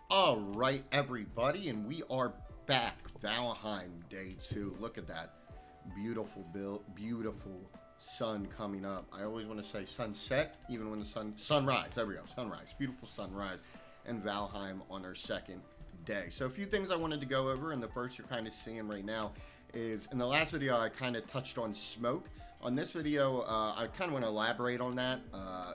All right, everybody, and we are back. Valheim Day 2. Look at that. Beautiful sun coming up. I always want to say sunset, even when the sunrise. There we go, sunrise. Beautiful sunrise in Valheim on our second day. So a few things I wanted to go over, and the first you're kind of seeing right now is in the last video I kind of touched on smoke. On this video, I kind of want to elaborate on that.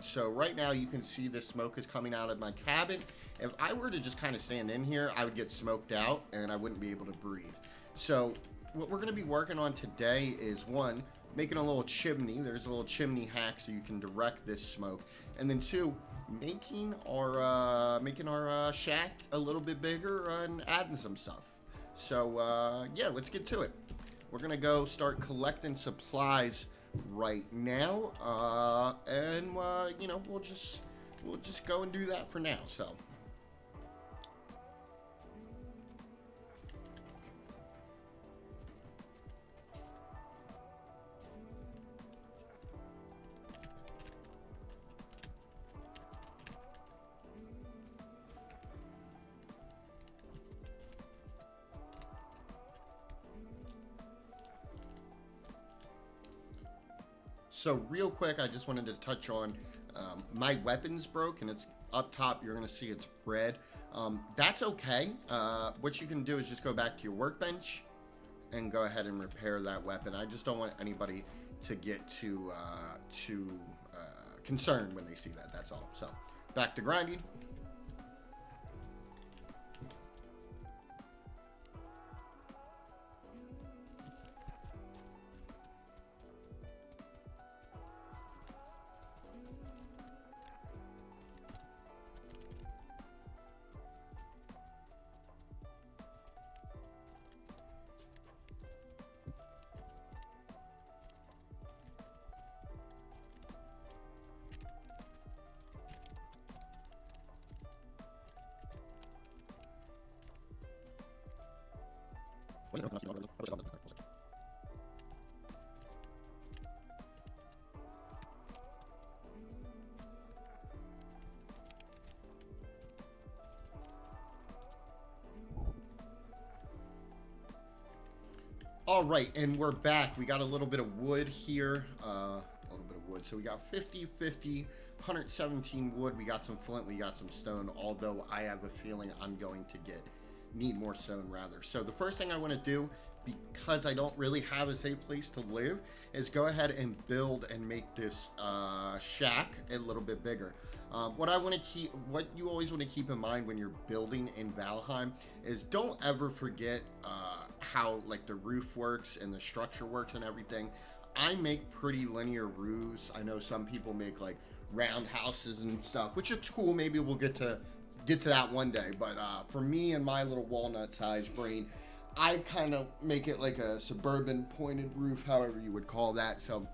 So right now you can see the smoke is coming out of my cabin. If I were to just kind of stand in here, I would get smoked out and I wouldn't be able to breathe. So what we're going to be working on today is one, making a little chimney. There's a little chimney hack so you can direct this smoke. And then two, making our shack a little bit bigger and adding some stuff. So yeah, let's get to it. We're gonna go start collecting supplies right now, and you know, we'll just go and do that for now. So. So real quick, I just wanted to touch on my weapons broke, and it's up top. You're going to see it's red. That's okay. What you can do is just go back to your workbench and go ahead and repair that weapon. I just don't want anybody to get too concerned when they see that. That's all. So back to grinding. All right, and we're back. We got a little bit of wood here. A little bit of wood. So we got 50, 50, 117 wood. We got some flint. We got some stone. Although I have a feeling I'm going to need more stone rather. So the first thing I want to do, because I don't really have a safe place to live, is go ahead and build and make this shack a little bit bigger. What you always want to keep in mind when you're building in Valheim is don't ever forget how like the roof works and the structure works and everything. I make pretty linear roofs. I know some people make like round houses and stuff, which is cool. Maybe we'll get to that one day. But for me and my little walnut-sized brain, I kind of make it like a suburban pointed roof, however you would call that. So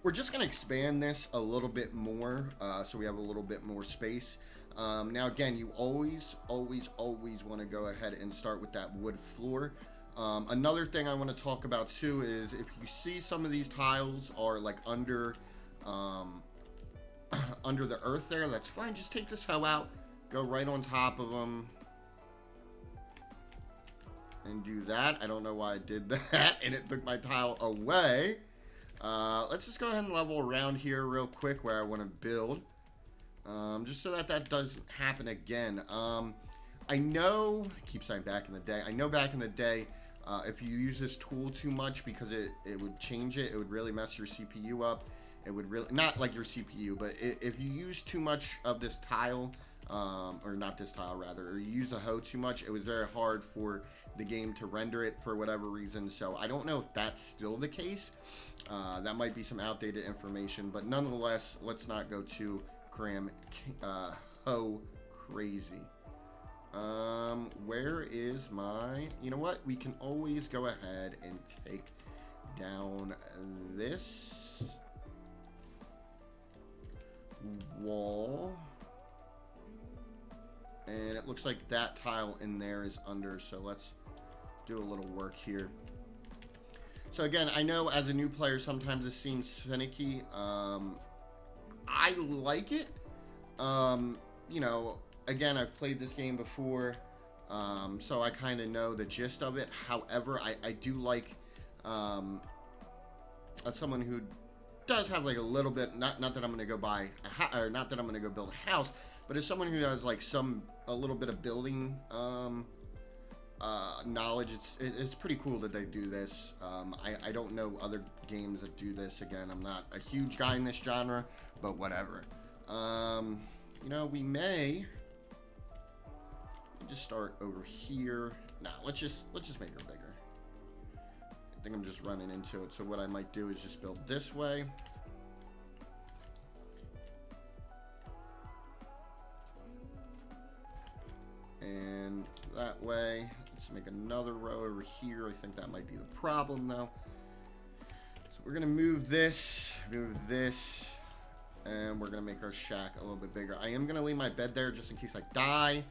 we're just going to expand this a little bit more so we have a little bit more space. Now, again, you always want to go ahead and start with that wood floor. Another thing I want to talk about too is if you see some of these tiles are like under the earth there, that's fine. Just take this hoe out, go right on top of them, and do that. I don't know why I did that, and it took my tile away. Let's just go ahead and level around here real quick where I want to build, just so that doesn't happen again. I know, I keep saying back in the day, I know back in the day, if you use this tool too much, because it would change it would really mess your CPU up. It would really, not like your CPU, but if you use too much of this tile, or not this tile rather, or you use a hoe too much, it was very hard for the game to render it for whatever reason. So I don't know if that's still the case. That might be some outdated information, but nonetheless, let's not go too hoe crazy. Where is my, you know what? We can always go ahead and take down this wall. And it looks like that tile in there is under, so let's do a little work here. So again, I know as a new player, sometimes this seems finicky. I like it. You know, again, I've played this game before, so I kind of know the gist of it. However, I do like, as someone who does have like a little bit, not that I'm gonna go buy or not that I'm gonna go build a house, but as someone who has like a little bit of building knowledge, it's pretty cool that they do this. I don't know other games that do this. Again, I'm not a huge guy in this genre, but whatever. You know, we may just start over here. Nah, let's just make her bigger. I think I'm just running into it. So what I might do is just build this way. And that way. Let's make another row over here. I think that might be the problem though. So we're gonna move this, and we're gonna make our shack a little bit bigger. I am gonna leave my bed there just in case I die.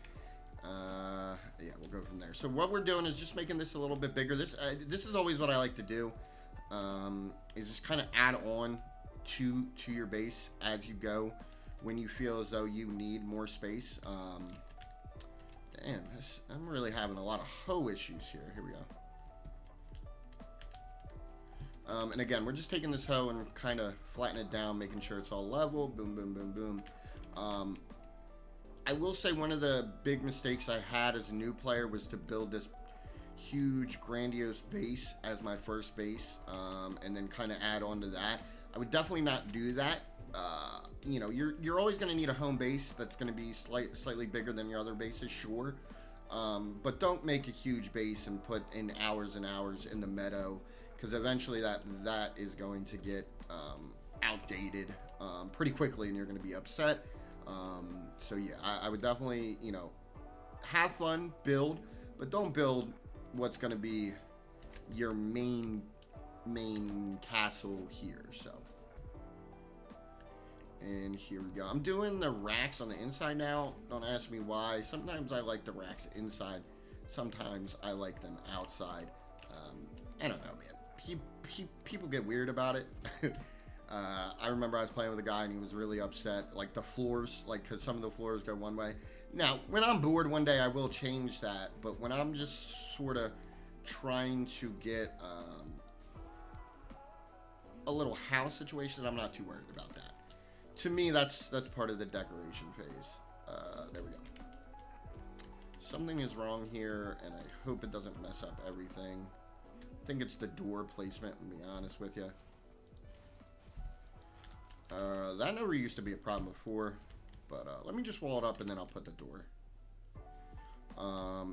Yeah, we'll go from there. So what we're doing is just making this a little bit bigger. This is always what I like to do. Is just kind of add on to your base as you go when you feel as though you need more space. Damn, I'm really having a lot of hoe issues here. Here we go. And again, we're just taking this hoe and kind of flatten it down, making sure it's all level. Boom, boom, boom, boom. I will say one of the big mistakes I had as a new player was to build this huge, grandiose base as my first base, and then kind of add on to that. I would definitely not do that. You know, you're always going to need a home base that's going to be slightly bigger than your other bases, sure. But don't make a huge base and put in hours and hours in the meadow, because eventually that is going to get outdated pretty quickly, and you're going to be upset. So yeah, I would definitely, you know, have fun, build, but don't build what's going to be your main castle here. So. And here we go. I'm doing the racks on the inside now. Don't ask me why. Sometimes I like the racks inside. Sometimes I like them outside. I don't know, man. People get weird about it. I remember I was playing with a guy and he was really upset. Like the floors, like because some of the floors go one way. Now, when I'm bored one day, I will change that. But when I'm just sort of trying to get a little house situation, I'm not too worried about that. To me, that's part of the decoration phase. There we go. Something is wrong here, and I hope it doesn't mess up everything. I think it's the door placement, to be honest with you. That never used to be a problem before, but let me just wall it up, and then I'll put the door.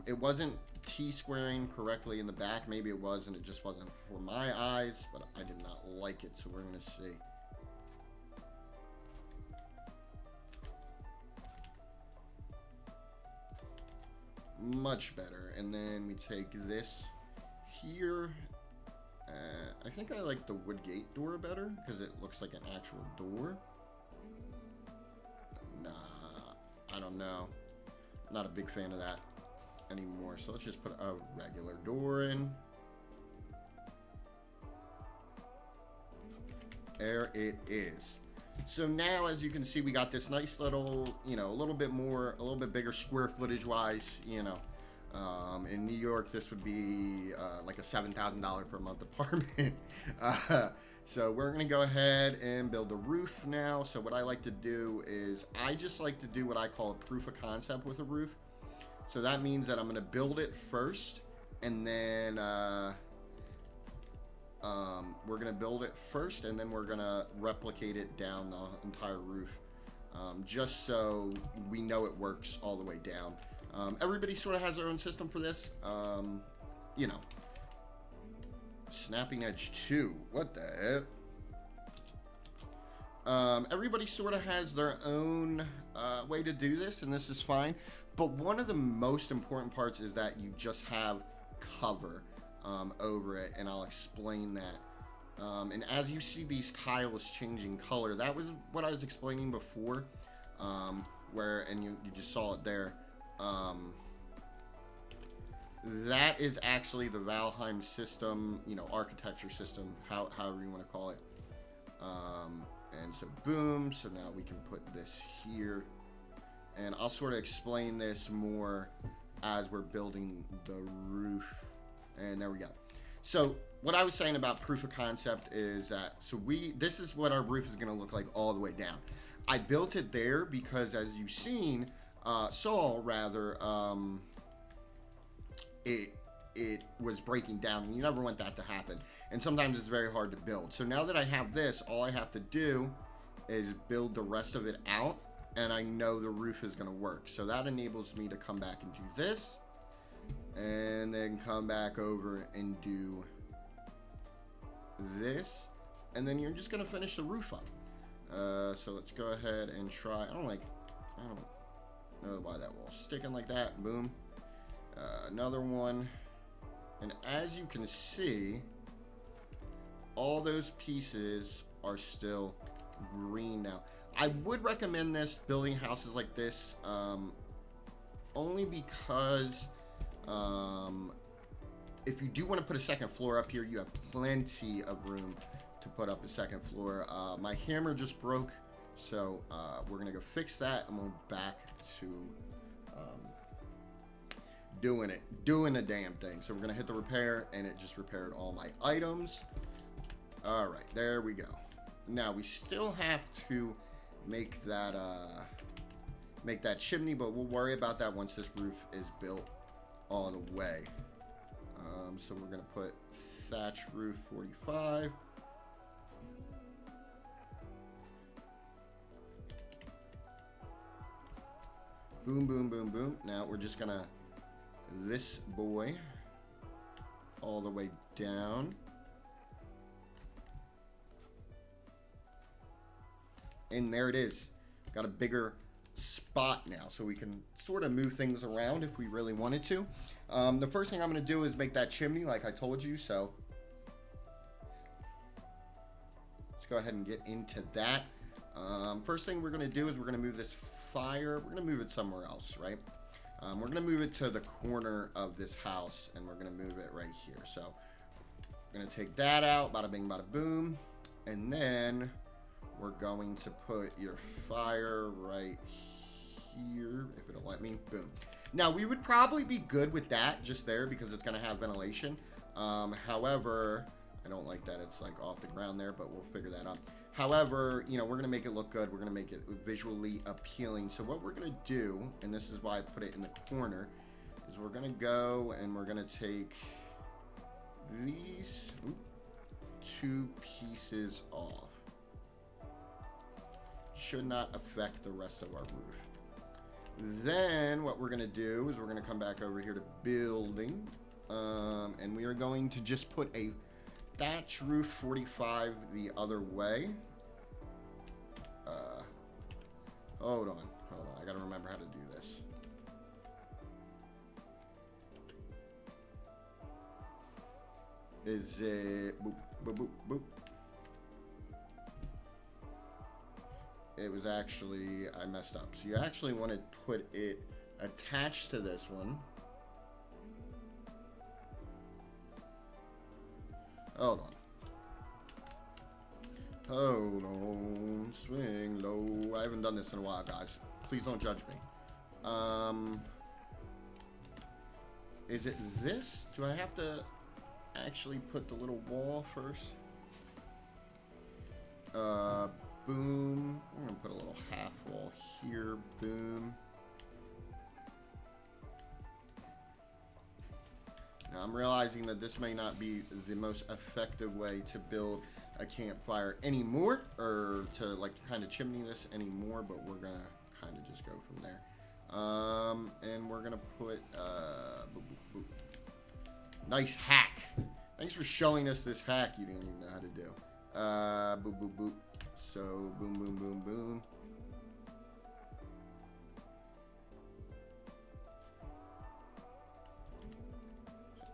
It wasn't T-squaring correctly in the back. Maybe it was, and it just wasn't for my eyes, but I did not like it, so we're going to see. Much better. And then we take this here. I think I like the wood gate door better because it looks like an actual door. Nah, I don't know. I'm not a big fan of that anymore. So let's just put a regular door in. There it is. So now, as you can see, we got this nice little, you know, a little bit bigger square footage wise, you know. In New York, this would be like a $7,000 per month apartment. So we're going to go ahead and build the roof now. So what I like to do is I just like to do what I call a proof of concept with a roof. So that means that I'm going to build it first, and then we're going to build it first, and then we're going to replicate it down the entire roof, just so we know it works all the way down. Everybody sort of has their own system for this. You know, snapping edge 2. What the heck? Everybody sort of has their own way to do this, and this is fine. But one of the most important parts is that you just have cover over it, and I'll explain that. And as you see these tiles changing color, that was what I was explaining before, and you just saw it there. That is actually the Valheim system, you know, architecture system, however you want to call it. And so boom, so now we can put this here. And I'll sort of explain this more as we're building the roof. And there we go. So what I was saying about proof of concept is that, this is what our roof is going to look like all the way down. I built it there because, as you've seen, it was breaking down, and you never want that to happen. And sometimes it's very hard to build. So now that I have this, all I have to do is build the rest of it out, and I know the roof is going to work. So that enables me to come back and do this, and then come back over and do this, and then you're just going to finish the roof up. So let's go ahead and try. I don't know why that wall's sticking like that. Boom. Another one. And as you can see, all those pieces are still green now. I would recommend this, building houses like this, only because if you do want to put a second floor up here, you have plenty of room to put up a second floor. My hammer just broke, so we're gonna go fix that, and we're back to doing the damn thing. So we're gonna hit the repair, and it just repaired all my items. All right, there we go. Now we still have to make that chimney, but we'll worry about that once this roof is built all the way. So we're gonna put thatch roof 45. Boom, boom, boom, boom. Now we're just gonna this boy all the way down. And there it is. Got a bigger spot now, so we can sort of move things around if we really wanted to. The first thing I'm going to do is make that chimney like I told you, so let's go ahead and get into that. First thing we're going to do is we're going to move this fire. We're going to move it somewhere else, right? We're going to move it to the corner of this house, and we're going to move it right here. So we're going to take that out, bada bing, bada boom, and then we're going to put your fire right here, if it'll let me. Boom. Now, we would probably be good with that just there because it's going to have ventilation. However, I don't like that it's like off the ground there, but we'll figure that out. However, you know, we're going to make it look good. We're going to make it visually appealing. So what we're going to do, and this is why I put it in the corner, is we're going to go and we're going to take these two pieces off. Should not affect the rest of our roof. Then what we're going to do is we're going to come back over here to building, and we are going to just put a thatch roof 45 the other way. Hold on, I gotta remember how to do this. Is it boop, boop, boop, boop. It was actually, I messed up. So you actually want to put it attached to this one. Hold on. Hold on. Swing low. I haven't done this in a while, guys. Please don't judge me. Is it this? Do I have to actually put the little wall first? Boom. I'm going to put a little half wall here. Boom. Now I'm realizing that this may not be the most effective way to build a campfire anymore, or to like kind of chimney this anymore, but we're going to kind of just go from there. And we're going to put, boop, boop, boop. Nice hack. Thanks for showing us this hack you didn't even know how to do. Boop, boop, boop. So, boom, boom, boom, boom.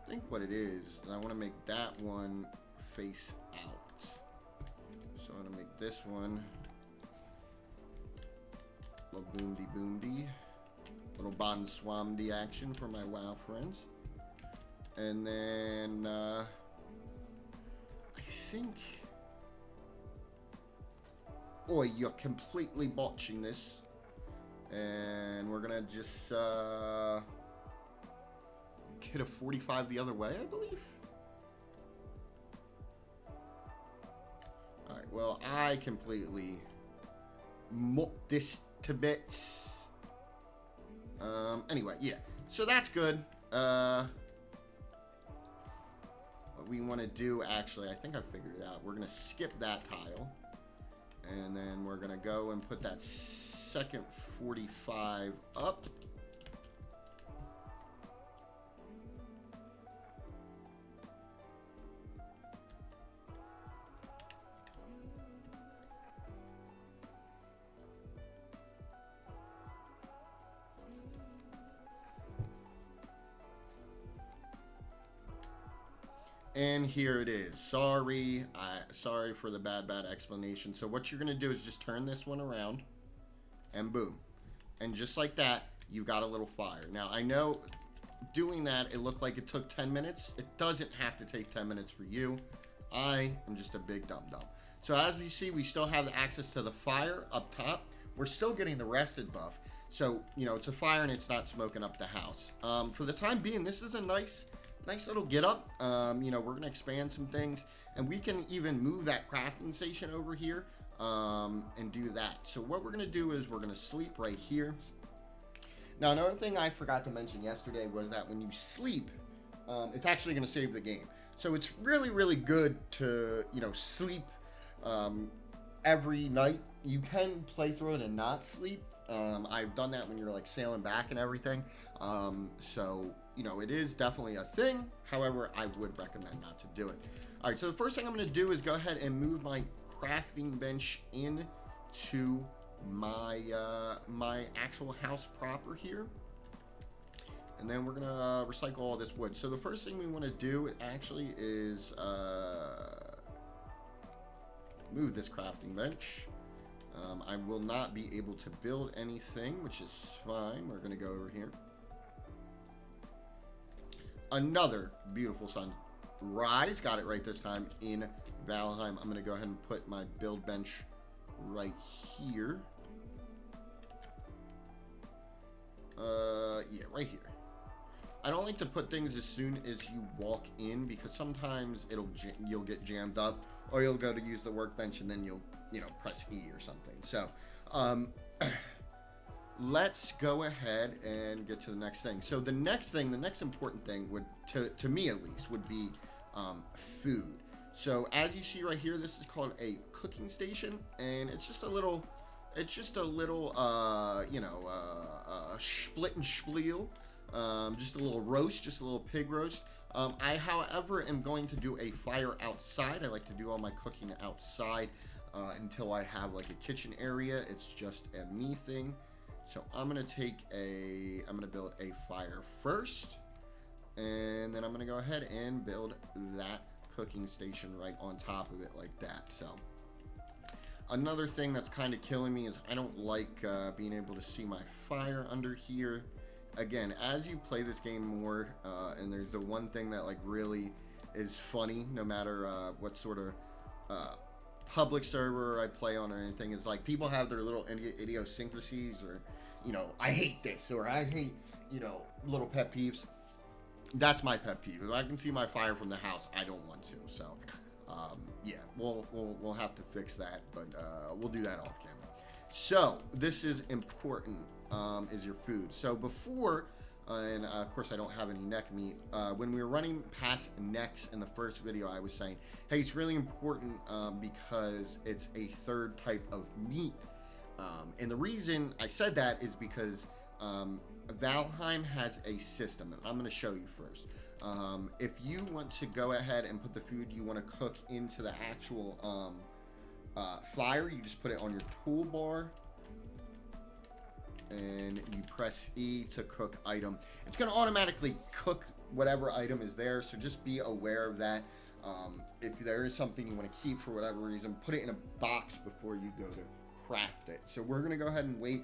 I think what it is I want to make that one face out. So I'm going to make this one a little boomdy boomdy. Little Bon Swamdy action for my WoW friends. And then, I think... Oh, you're completely botching this. And we're gonna just hit a 45 the other way, I believe. All right, well, I completely mucked this to bits. Anyway, yeah, so that's good. What we want to do, actually, I think I figured it out. We're going to skip that tile, and then we're going to go and put that second 45 up. And here it is. Sorry for the bad explanation. So what you're going to do is just turn this one around, and boom. And just like that, you got a little fire. Now, I know doing that, it looked like it took 10 minutes. It doesn't have to take 10 minutes for you. I am just a big dum-dum. So as we see, we still have access to the fire up top. We're still getting the rested buff. So, you know, it's a fire and it's not smoking up the house. For the time being, this is a nice little get up. You know, we're going to expand some things, and we can even move that crafting station over here and do that. So what we're going to do is we're going to sleep right here. Now, another thing I forgot to mention yesterday was that when you sleep, it's actually going to save the game. So it's really, really good to, you know, sleep every night. You can play through it and not sleep. I've done that when you're like sailing back and everything. So, you know, it is definitely a thing. However, I would recommend not to do it. All right, so the first thing I'm going to do is go ahead and move my crafting bench into my my actual house proper here. And then we're going to recycle all this wood. So the first thing we want to do actually is move this crafting bench. I will not be able to build anything, which is fine. We're going to go over here. Another beautiful sunrise. Got it right this time in Valheim. I'm going to go ahead and put my build bench right here. Yeah, right here. I don't like to put things as soon as you walk in because sometimes you'll get jammed up, or you'll go to use the workbench and then you'll, you know, press E or something. So, let's go ahead and get to the next thing. So the next important thing would, to me at least, would be food. So as you see right here, this is called a cooking station, and it's just a little, you know, split and spiel. Just a little roast, just a little pig roast. I, however, am going to do a fire outside. I like to do all my cooking outside until I have like a kitchen area. It's just a me thing. So I'm gonna build a fire first, and then I'm gonna go ahead and build that cooking station right on top of it like that. So another thing that's kind of killing me is I don't like being able to see my fire under here. Again, as you play this game more, and there's the one thing that like really is funny, no matter what sort of public server I play on or anything, is like people have their little idiosyncrasies, or, you know, I hate this, or I hate, you know, little pet peeves. That's my pet peeve. If I can see my fire from the house, I don't want to. So, yeah, we'll have to fix that, but we'll do that off camera. So this is important. Is your food. So before, and of course I don't have any neck meat, when we were running past necks in the first video, I was saying, hey, it's really important because it's a third type of meat. And the reason I said that is because Valheim has a system, and I'm going to show you first. If you want to go ahead and put the food you want to cook into the actual fire, you just put it on your toolbar, and you press E to cook item. It's going to automatically cook whatever item is there, so just be aware of that. If there is something you want to keep for whatever reason, put it in a box before you go to craft it. So we're going to go ahead and wait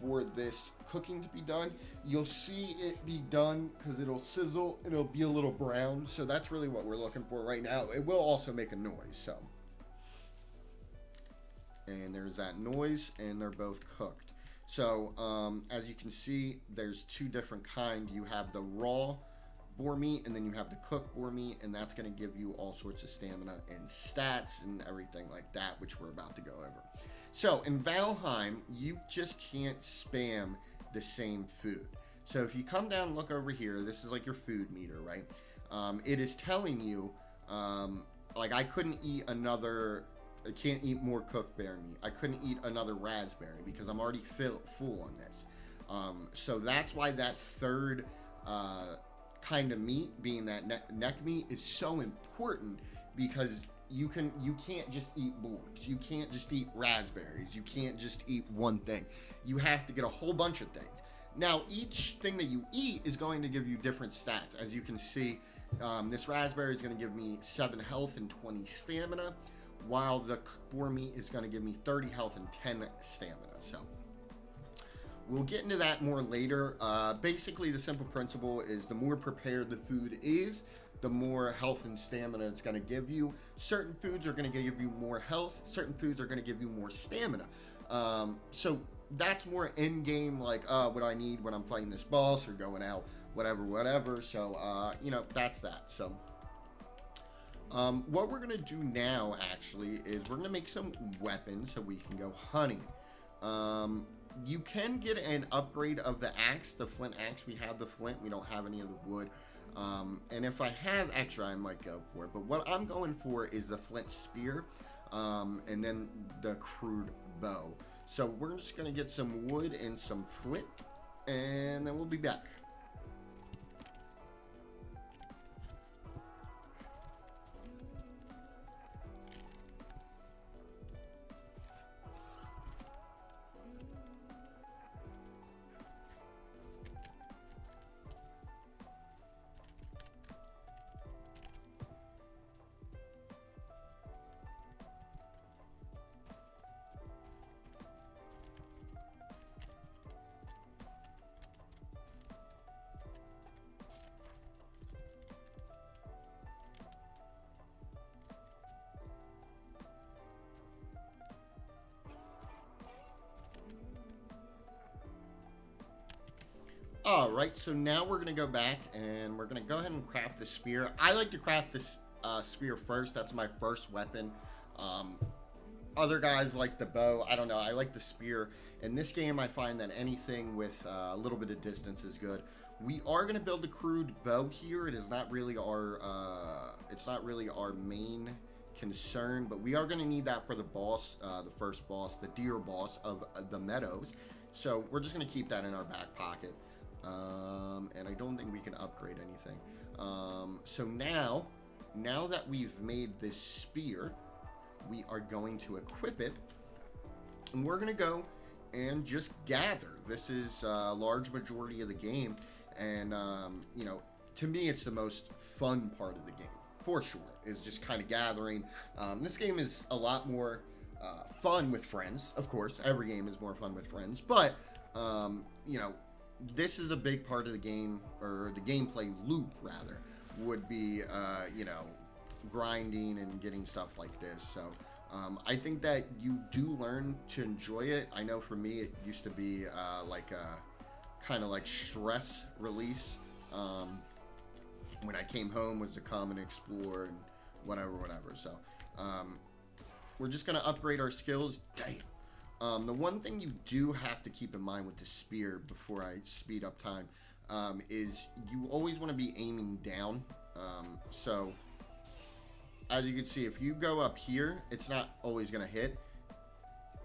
for this cooking to be done. You'll see it be done because it'll sizzle and it'll be a little brown. So that's really what we're looking for right now. It will also make a noise. So, and there's that noise, and they're both cooked. So as you can see, there's two different kind. You have the raw boar meat, and then you have the cooked boar meat, and that's going to give you all sorts of stamina and stats and everything like that, which we're about to go over. So in Valheim, you just can't spam the same food. So if you come down and look over here, this is like your food meter, right? It is telling you, like I couldn't eat another, I can't eat more cooked bear meat. I couldn't eat another raspberry because I'm already full on this. So that's why that third kind of meat, being that neck meat, is so important, because you can't just eat boars. You can't just eat raspberries. You can't just eat one thing. You have to get a whole bunch of things. Now, each thing that you eat is going to give you different stats. As you can see, this raspberry is going to give me 7 health and 20 stamina, while the boar meat is going to give me 30 health and 10 stamina. So we'll get into that more later. Basically, the simple principle is the more prepared the food is, the more health and stamina it's going to give you. Certain foods are going to give you more health. Certain foods are going to give you more stamina. So that's more end game, like what I need when I'm playing this boss or going out, whatever. So that's that. So what we're gonna do now actually is we're gonna make some weapons so we can go hunting. You can get an upgrade of the axe, the flint axe. We have the flint, we don't have any of the wood. And if I have extra, I might go for it. But what I'm going for is the flint spear, and then the crude bow. So we're just gonna get some wood and some flint, and then we'll be back. All right, so now we're gonna go back and we're gonna go ahead and craft the spear. I like to craft this spear first. That's my first weapon. Other guys like the bow. I don't know. I like the spear. In this game, I find that anything with a little bit of distance is good. We are gonna build a crude bow here. It is not really our. It's not really our main concern, but we are gonna need that for the boss, the first boss, the deer boss of the meadows. So we're just gonna keep that in our back pocket. And I don't think we can upgrade anything. So now that we've made this spear, we are going to equip it, and we're going to go and just gather. This is a large majority of the game, and to me, it's the most fun part of the game, for sure, is just kind of gathering. This game is a lot more fun with friends. Of course, every game is more fun with friends, but this is a big part of the game, or the gameplay loop rather, would be grinding and getting stuff like this. So I think that you do learn to enjoy it. I know for me it used to be like a kind of like stress release. When I came home was to come and explore and whatever. So we're just gonna upgrade our skills. Damn. The one thing you do have to keep in mind with the spear before I speed up time is you always want to be aiming down. So as you can see, if you go up here, it's not always going to hit.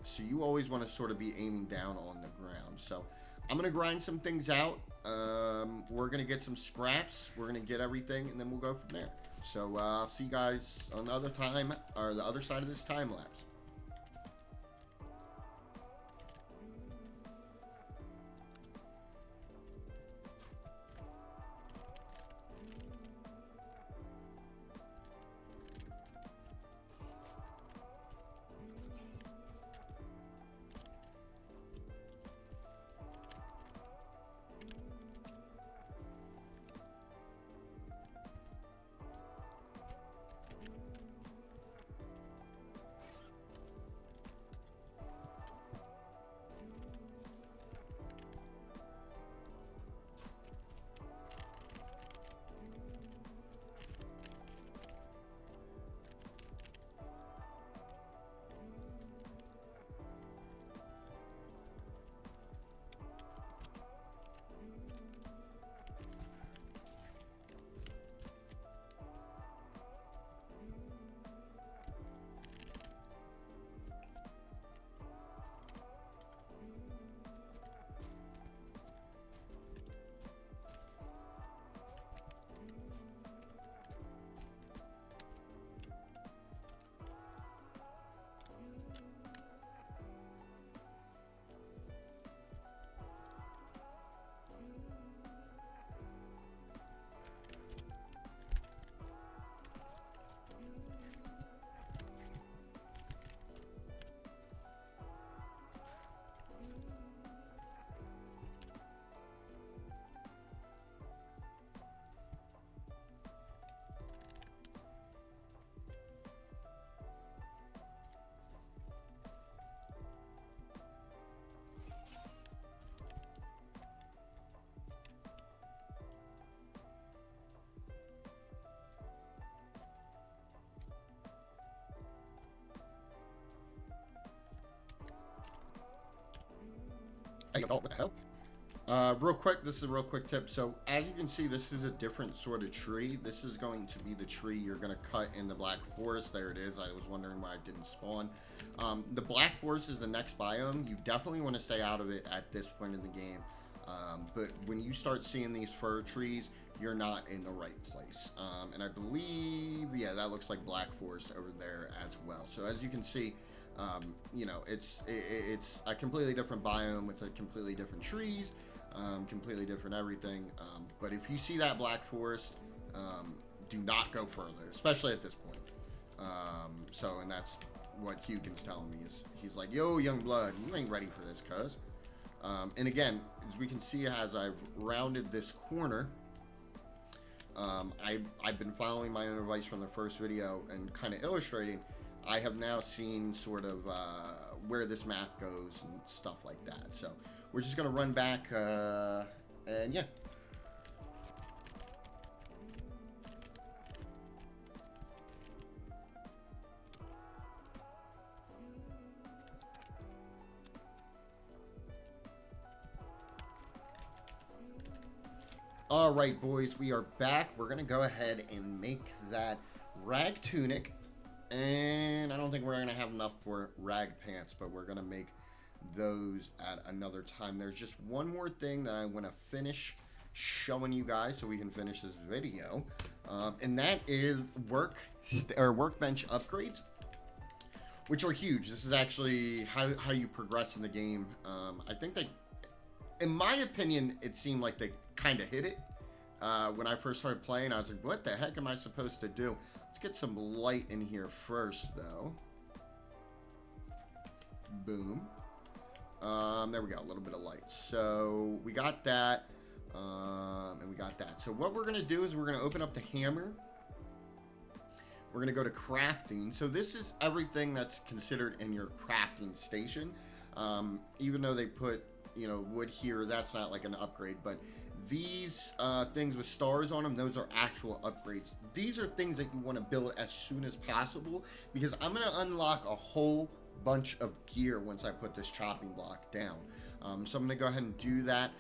So you always want to sort of be aiming down on the ground. So I'm going to grind some things out. We're going to get some scraps. We're going to get everything, and then we'll go from there. So I'll see you guys on the other time, or the other side of this time lapse. Hey, what the hell? Real quick, this is a real quick tip. So as you can see, this is a different sort of tree. This is going to be the tree you're going to cut in the Black Forest. There it is. I was wondering why it didn't spawn. The Black Forest is the next biome. You definitely want to stay out of it at this point in the game. But when you start seeing these fir trees, you're not in the right place. And I believe, yeah, that looks like Black Forest over there as well. So as you can see, you know, it's a completely different biome with a completely different trees. Completely different everything. But if you see that Black Forest, do not go further, especially at this point. And that's what Hugin's telling me is he's like, yo, young blood, you ain't ready for this, cuz. And again, as we can see, as I've rounded this corner, I've been following my own advice from the first video and kind of illustrating. I have now seen sort of where this map goes and stuff like that. So we're just going to run back and yeah. All right, boys, we are back. We're going to go ahead and make that rag tunic. And I don't think we're going to have enough for rag pants, but we're going to make those at another time. There's just one more thing that I want to finish showing you guys so we can finish this video. And that is workbench upgrades, which are huge. This is actually how you progress in the game. I think they, in my opinion, it seemed like they kind of hit it. When I first started playing, I was like, what the heck am I supposed to do? Let's get some light in here first, though. Boom. There we go, a little bit of light. So we got that, and we got that. So what we're going to do is we're going to open up the hammer. We're going to go to crafting. So this is everything that's considered in your crafting station. Even though they put, you know, wood here, that's not like an upgrade, but these things with stars on them, those are actual upgrades. These are things that you want to build as soon as possible, because I'm going to unlock a whole bunch of gear once I put this chopping block down. So I'm going to go ahead and do that.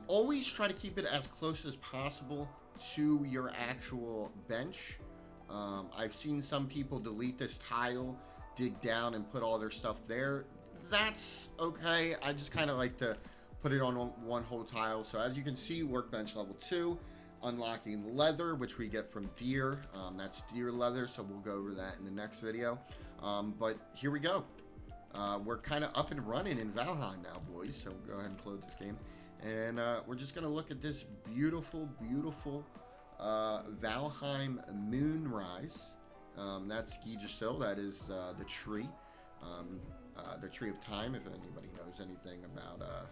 Always try to keep it as close as possible to your actual bench. I've seen some people delete this tile, dig down, and put all their stuff there. That's okay. I just kind of like to put it on one whole tile. So as you can see, workbench level 2, unlocking leather, which we get from deer. That's deer leather, so we'll go over that in the next video. But here we go. We're kind of up and running in Valheim now, boys. So we'll go ahead and close this game. And we're just going to look at this beautiful, beautiful Valheim moonrise. That's Gijasil. That is the tree. The tree of time, if anybody knows anything about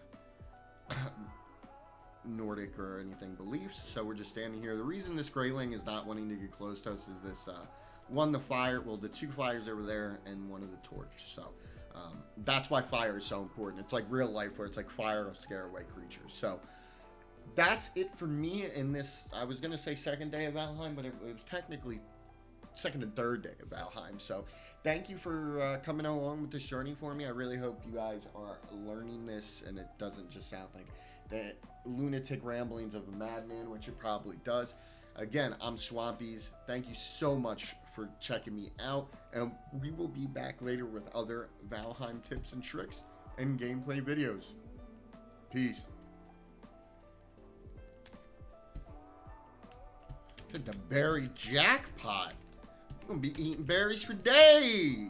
Nordic or anything beliefs. So we're just standing here. The reason this grayling is not wanting to get close to us is this the two fires over there and one of the torch. So that's why fire is so important. It's like real life, where it's like fire will scare away creatures. So that's it for me in this, I was gonna say second day of Valheim, but it was technically second and third day of Valheim. So thank you for coming along with this journey for me. I really hope you guys are learning this and it doesn't just sound like the lunatic ramblings of a madman, which it probably does. Again, I'm Swampies. Thank you so much for checking me out, and we will be back later with other Valheim tips and tricks and gameplay videos. Peace. Hit the berry jackpot. I'm gonna be eating berries for days.